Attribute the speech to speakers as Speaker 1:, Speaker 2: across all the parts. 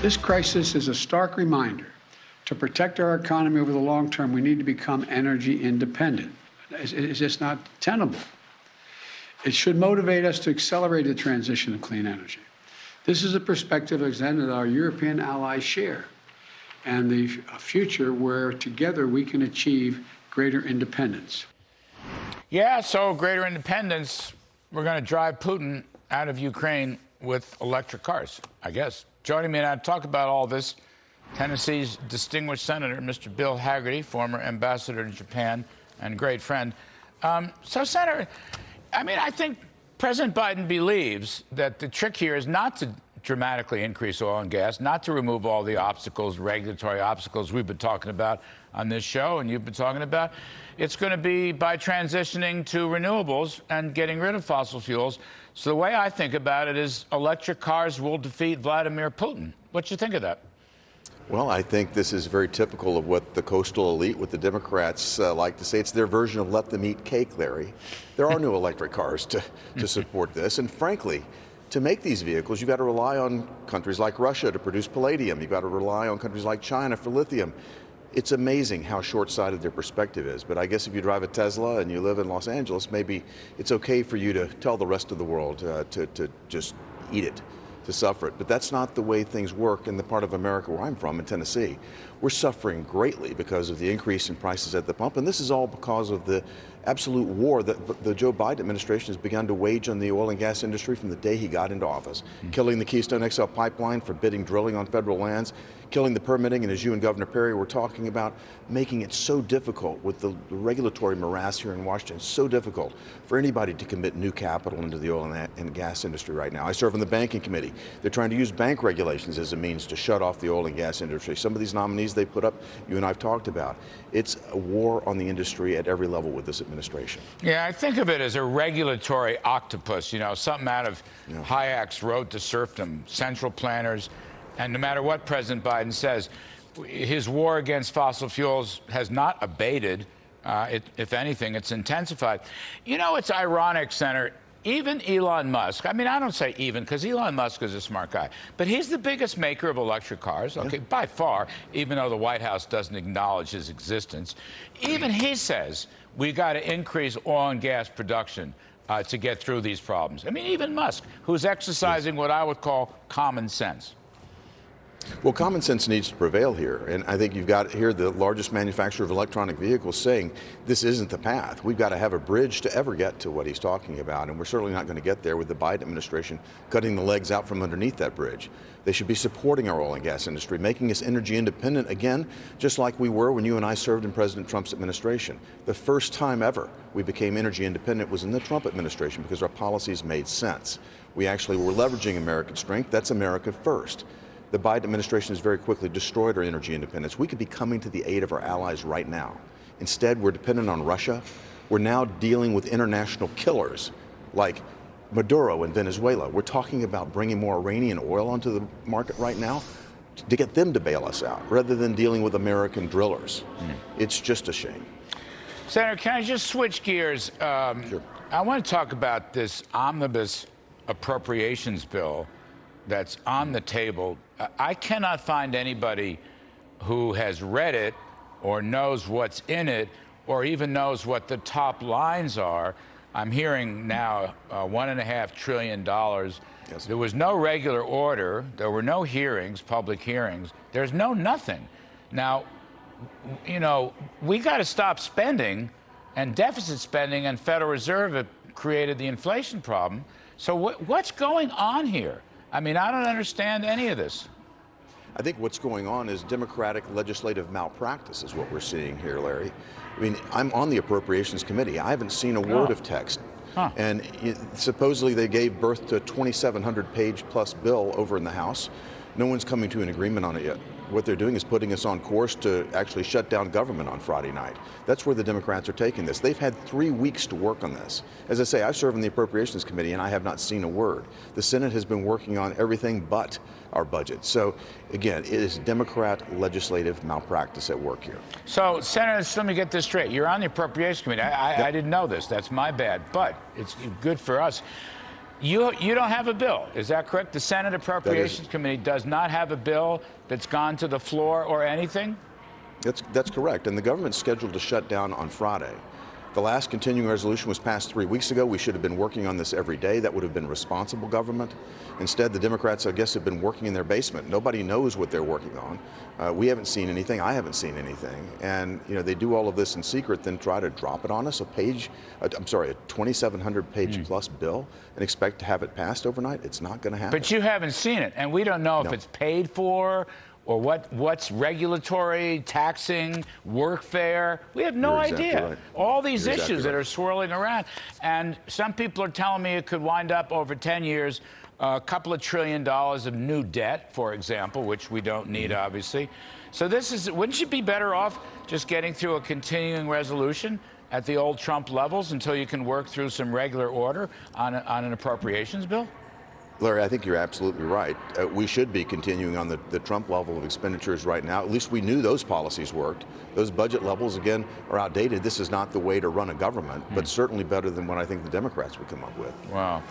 Speaker 1: This crisis is a stark reminder. To protect our economy over the long term, we need to become energy independent. It's just not tenable. It should motivate us to accelerate the transition to clean energy. This is a perspective that our European allies share, and the future where together we can achieve greater independence.
Speaker 2: Yeah, so greater independence, we're going to drive Putin out of Ukraine with electric cars, I guess. Joining me now to talk about all this, Tennessee's distinguished senator, Mr. Bill Hagerty, former ambassador to Japan and great friend. So, Senator, I think President Biden believes that the trick here is not to dramatically increase oil and gas, not to remove all the obstacles, regulatory obstacles we've been talking about on this show and you've been talking about. It's going to be by transitioning to renewables and getting rid of fossil fuels. So the way I think about it is electric cars will defeat Vladimir Putin. What do you think of that?
Speaker 3: Well, I think this is very typical of what the coastal elite, what the Democrats like to say. It's their version of let them eat cake, Larry. There are no electric cars to support this. And frankly, to make these vehicles, you've got to rely on countries like Russia to produce palladium. You've got to rely on countries like China for lithium. It's amazing how short-sighted their perspective is. But I guess if you drive a Tesla and you live in Los Angeles, maybe it's okay for you to tell the rest of the world to just eat it, to suffer it. But that's not the way things work in the part of America where I'm from, in Tennessee. We're suffering greatly because of the increase in prices at the pump. And this is all because of the absolute war that the Joe Biden administration has begun to wage on the oil and gas industry from the day he got into office. Killing the Keystone XL pipeline, forbidding drilling on federal lands, killing the permitting, and as you and Governor Perry were talking about, making it so difficult with the regulatory morass here in Washington, so difficult for anybody to commit new capital into the oil and gas industry right now. I serve on the banking committee. They're trying to use bank regulations as a means to shut off the oil and gas industry. Some of these nominees they put up, you and I have talked about. It's a war on the industry at every level with this administration.
Speaker 2: Yeah, I think of it as a regulatory octopus, something out of Hayek's Road to Serfdom, central planners. And no matter what President Biden says, his war against fossil fuels has not abated. If anything, it's intensified. It's ironic, Senator. Even Elon Musk, I don't say even because Elon Musk is a smart guy, but he's the biggest maker of electric cars, by far, even though the White House doesn't acknowledge his existence. Even he says we got to increase oil and gas production to get through these problems. Even Musk, who's exercising what I would call common sense.
Speaker 3: Well, common sense needs to prevail here. And I think you've got here the largest manufacturer of electronic vehicles saying this isn't the path. We've got to have a bridge to ever get to what he's talking about. And we're certainly not going to get there with the Biden administration cutting the legs out from underneath that bridge. They should be supporting our oil and gas industry, making us energy independent again, just like we were when you and I served in President Trump's administration. The first time ever we became energy independent was in the Trump administration because our policies made sense. We actually were leveraging American strength. That's America first. The Biden administration has very quickly destroyed our energy independence. We could be coming to the aid of our allies right now. Instead, we're dependent on Russia. We're now dealing with international killers like Maduro in Venezuela. We're talking about bringing more Iranian oil onto the market right now to get them to bail us out rather than dealing with American drillers. It's just a shame.
Speaker 2: Senator, can I just switch gears?
Speaker 3: Sure.
Speaker 2: I want to talk about this omnibus appropriations bill that's on the table. I cannot find anybody who has read it or knows what's in it or even knows what the top lines are. I'm hearing now $1.5 trillion.
Speaker 3: Yes.
Speaker 2: There was no regular order. There were no hearings, public hearings. There's no nothing. Now, we got to stop spending, and deficit spending and Federal Reserve have created the inflation problem. So what's going on here? I don't understand any of this.
Speaker 3: I think what's going on is Democratic legislative malpractice is what we're seeing here, Larry. I'm on the Appropriations Committee. I haven't seen a word of text. And supposedly they gave birth to a 2,700-page plus bill over in the House. No one's coming to an agreement on it yet. What they're doing is putting us on course to actually shut down government on Friday night. That's where the Democrats are taking this. They've had 3 weeks to work on this. As I say, I serve in the Appropriations Committee, and I have not seen a word. The Senate has been working on everything but our budget. So, again, it is Democrat legislative malpractice at work here.
Speaker 2: So, Senator, let me get this straight. You're on the Appropriations Committee. I didn't know this. That's my bad. But it's good for us. You don't have a bill, is that correct? The Senate Appropriations Committee does not have a bill that's gone to the floor or anything?
Speaker 3: That's correct. And the government's scheduled to shut down on Friday. The last continuing resolution was passed 3 weeks ago. We should have been working on this every day. That would have been responsible government. Instead, the Democrats, I guess, have been working in their basement. Nobody knows what they're working on. We haven't seen anything. I haven't seen anything. And, you know, they do all of this in secret, then try to drop it on us, a 2,700-page plus bill, and expect to have it passed overnight. It's not going to happen.
Speaker 2: But you haven't seen it, and we don't know if it's paid for or what's regulatory, taxing, workfare. We have no idea.
Speaker 3: Right.
Speaker 2: All these
Speaker 3: You're
Speaker 2: issues
Speaker 3: exactly
Speaker 2: that
Speaker 3: right.
Speaker 2: are swirling around. And some people are telling me it could wind up over 10 years, a couple of $1 trillion of new debt, for example, which we don't need, obviously. So wouldn't you be better off just getting through a continuing resolution at the old Trump levels until you can work through some regular order on an appropriations bill?
Speaker 3: Larry, I think you're absolutely right. We should be continuing on the Trump level of expenditures right now. At least we knew those policies worked. Those budget levels, again, are outdated. This is not the way to run a government, but certainly better than what I think the Democrats would come up with.
Speaker 2: Wow.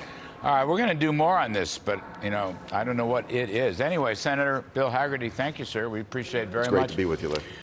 Speaker 2: All right, we're going to do more on this, but, you know, I don't know what it is. Anyway, Senator Bill Hagerty, thank you, sir. We appreciate it very much.
Speaker 3: It's great to be with you, Larry.